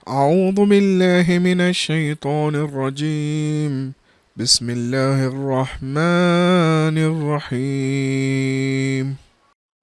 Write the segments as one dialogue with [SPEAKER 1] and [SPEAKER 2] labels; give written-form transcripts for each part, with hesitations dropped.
[SPEAKER 1] أعوذ بالله من الشيطان الرجيم. بسم الله الرحمن الرحيم.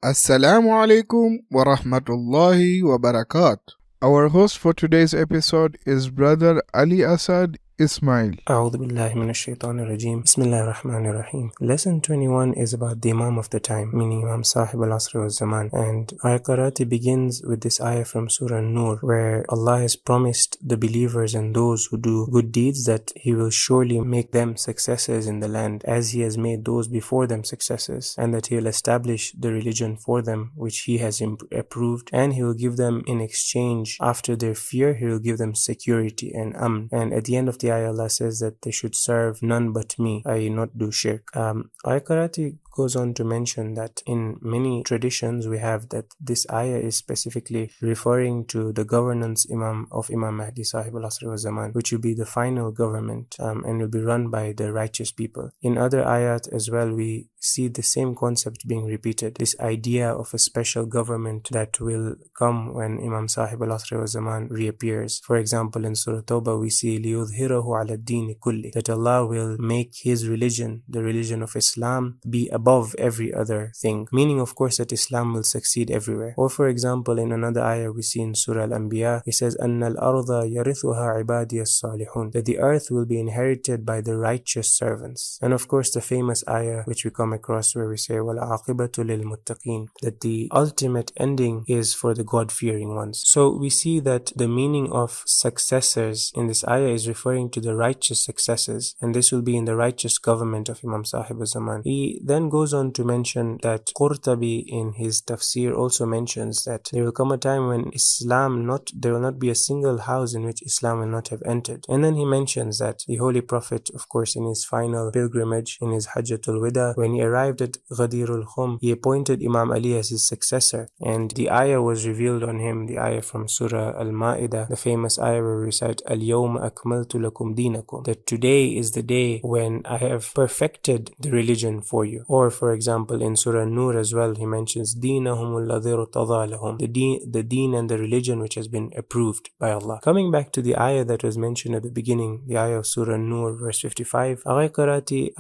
[SPEAKER 1] Assalamu alaikum wa rahmatullahi wa barakat. Our host for today's episode is Brother Ali-Asad Esmail.
[SPEAKER 2] أعوذ بالله من الشيطان الرجيم بسم الله الرحمن الرحيم. Lesson 21 is about the Imam of the time, meaning Imam Sahib al-Asr wal-Zaman, and our karate begins with this ayah from Surah Nur, where Allah has promised the believers and those who do good deeds that He will surely make them successors in the land, as He has made those before them successors, and that He will establish the religion for them which He has approved, and He will give them in exchange, after their fear, He will give them security and amn. And at the end of the ayah, Allah says that they should serve none but me, i.e. not do shirk. Al-Karati goes on to mention that in many traditions we have that this ayah is specifically referring to the governance of Imam Mahdi Sahib al-Asr wa Zaman, which will be the final government and will be run by the righteous people. In other ayat as well, we see the same concept being repeated, this idea of a special government that will come when Imam Sahib al-Asr wa Zaman reappears. For example, in Surah Tawbah we see لِيُظْهِرَهُ عَلَى الدِّينِ كُلِّ, that Allah will make His religion, the religion of Islam, be above every other thing, meaning of course that Islam will succeed everywhere. Or for example, in another ayah we see in Surah Al-Anbiya, it says أَنَّ الْأَرْضَ يَرِثُهَا عِبَادِيَ الصَّالِحُونَ, that the earth will be inherited by the righteous servants. And of course the famous ayah which we come across where we say وَالْعَاقِبَةُ لِلْمُتَّقِينَ, that the ultimate ending is for the God-fearing ones. So we see that the meaning of successors in this ayah is referring to the righteous successors, and this will be in the righteous government of Imam Sahib al-Zaman. He then goes on to mention that Qurtabi in his tafsir also mentions that there will come a time when there will not be a single house in which Islam will not have entered. And then he mentions that the Holy Prophet, of course, in his final pilgrimage, in his Hajjatul Wida, when he arrived at Ghadirul Khum, he appointed Imam Ali as his successor, and the ayah was revealed on him, the ayah from Surah Al-Ma'idah, the famous ayah where we recite Al-Yawma Akmaltu Lakum Dinakum, that today is the day when I have perfected the religion for you. Or for example, in Surah Nur as well, he mentions Deenahum alladhi irtada lahum, the deen and the religion which has been approved by Allah. Coming back to the ayah that was mentioned at the beginning, the ayah of Surah Nur verse 55, Aghay Karati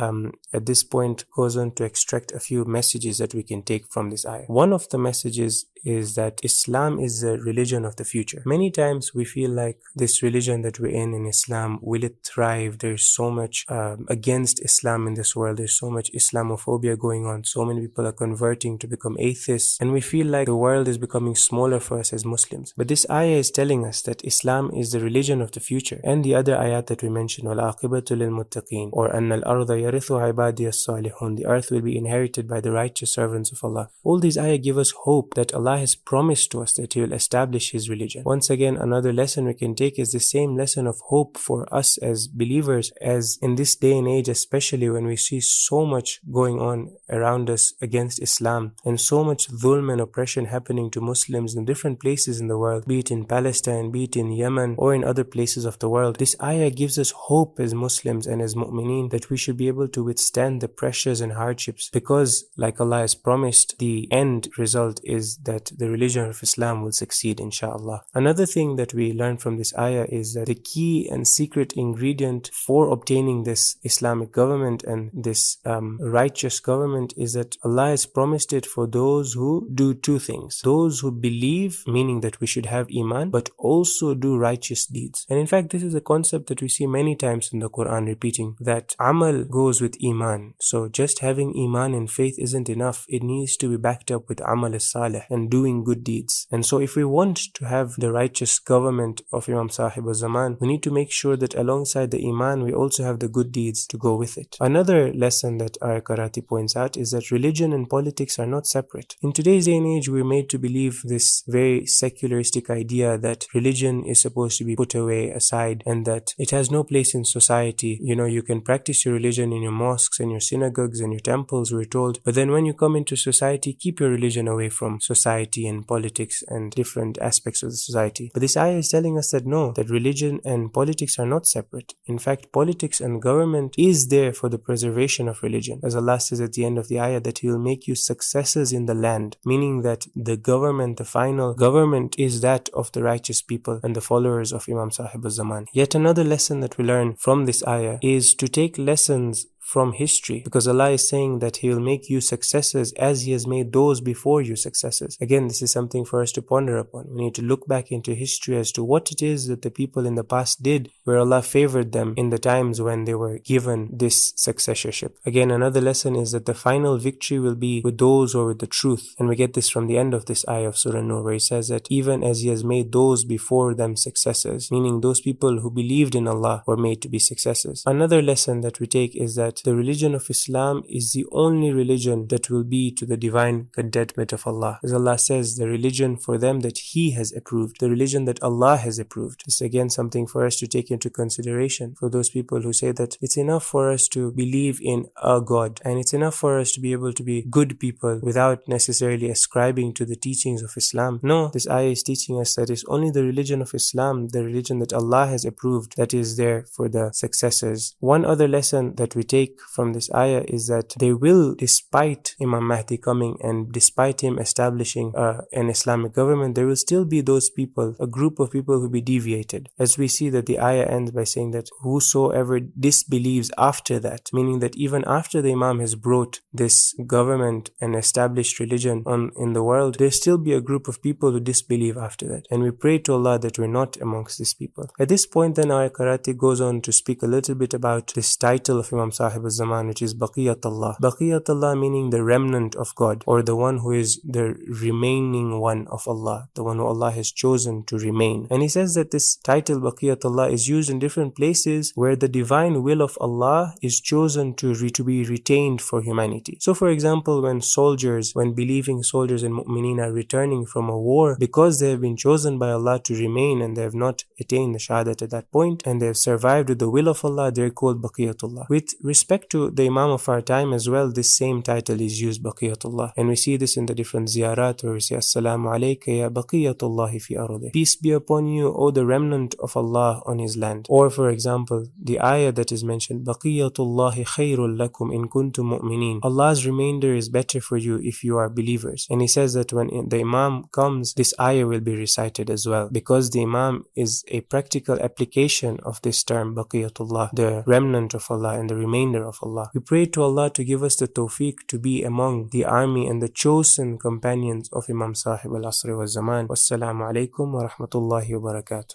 [SPEAKER 2] at this point goes on to extract a few messages that we can take from this ayah. One of the messages is that Islam is the religion of the future. Many times we feel like this religion that we're in Islam, will it thrive? There's so much against Islam in this world. There's so much Islamophobia going on. So many people are converting to become atheists, and we feel like the world is becoming smaller for us as Muslims. But this ayah is telling us that Islam is the religion of the future. And the other ayat that we mentioned, وَالْعَاقِبَةُ لِلْمُتَّقِينَ, or أَنَّ الْأَرْضَ يَرِثُهَا عِبَادِيَ الصَّالِحُونَ, the earth will be inherited by the righteous servants of Allah. All these ayah give us hope that Allah has promised to us that He will establish His religion. Once again, another lesson we can take is the same lesson of hope for us as believers, as in this day and age, especially when we see so much going on around us against Islam, and so much dhulm and oppression happening to Muslims in different places in the world, be it in Palestine, be it in Yemen, or in other places of the world. This ayah gives us hope as Muslims and as mu'mineen that we should be able to withstand the pressures and hardships, because like Allah has promised, the end result is that the religion of Islam will succeed, inshallah. Another thing that we learn from this ayah is that the key and secret ingredient for obtaining this Islamic government and this righteous government is that Allah has promised it for those who do two things. Those who believe, meaning that we should have Iman, but also do righteous deeds. And in fact, this is a concept that we see many times in the Quran repeating, that Amal goes with Iman. So just having Iman and faith isn't enough. It needs to be backed up with Amal as-Salih and doing good deeds. And so if we want to have the righteous government of Imam Sahib al-Zaman, we need to make sure that alongside the Iman, we also have the good deeds to go with it. Another lesson that Karati points out is that religion and politics are not separate. In today's day and age, we're made to believe this very secularistic idea that religion is supposed to be put away aside and that it has no place in society. You can practice your religion in your mosques and your synagogues and your temples, we're told, but then when you come into society, keep your religion away from society and politics and different aspects of the society. But this ayah is telling us that no, that religion and politics are not separate. In fact, politics and government is there for the preservation of religion. As Allah says at the end of the ayah that He will make you successors in the land, meaning that the government, the final government, is that of the righteous people and the followers of Imam Sahib al-Zaman. Yet another lesson that we learn from this ayah is to take lessons from history, because Allah is saying that He will make you successors as He has made those before you successors. Again, this is something for us to ponder upon. We need to look back into history as to what it is that the people in the past did, where Allah favored them in the times when they were given this successorship. Again, another lesson is that the final victory will be with those who are with the truth. And we get this from the end of this ayah of Surah Nur, where He says that even as He has made those before them successors, meaning those people who believed in Allah were made to be successors. Another lesson that we take is that the religion of Islam is the only religion that will be to the divine contentment of Allah. As Allah says, the religion for them that He has approved, the religion that Allah has approved. This is again something for us to take into consideration for those people who say that it's enough for us to believe in a God and it's enough for us to be able to be good people without necessarily ascribing to the teachings of Islam. No, this ayah is teaching us that it's only the religion of Islam, the religion that Allah has approved, that is there for the successors. One other lesson that we take from this ayah is that they will, despite Imam Mahdi coming and despite him establishing an Islamic government, there will still be those people, a group of people who be deviated. As we see that the ayah ends by saying that whosoever disbelieves after that, meaning that even after the Imam has brought this government and established religion in the world, there still be a group of people who disbelieve after that. And we pray to Allah that we're not amongst these people. At this point then our karate goes on to speak a little bit about this title of Imam Sahib al-Zaman, which is Baqiyatullah. Baqiyatullah meaning the remnant of God, or the one who is the remaining one of Allah, the one who Allah has chosen to remain. And he says that this title Baqiyatullah is used in different places where the divine will of Allah is chosen to be retained for humanity. So for example, when believing soldiers and mu'mineen are returning from a war, because they have been chosen by Allah to remain and they have not attained the shahadat at that point and they have survived with the will of Allah, they're called Baqiyatullah. With respect to the Imam of our time as well, this same title is used, Baqiyatullah. And we see this in the different ziyarat where we say, Assalamu alayka ya Baqiyatullahi fi ardi. Peace be upon you, O the remnant of Allah on His land. Or for example, the ayah that is mentioned, Baqiyatullahi khayrul lakum in kuntum mu'mineen. Allah's remainder is better for you if you are believers. And he says that when the Imam comes, this ayah will be recited as well, because the Imam is a practical application of this term, Baqiyatullah, the remnant of Allah and the remainder of Allah. We pray to Allah to give us the tawfiq to be among the army and the chosen companions of Imam Sahib al-Asr wa Zaman. Wassalamu alaikum wa rahmatullahi wa barakatuh.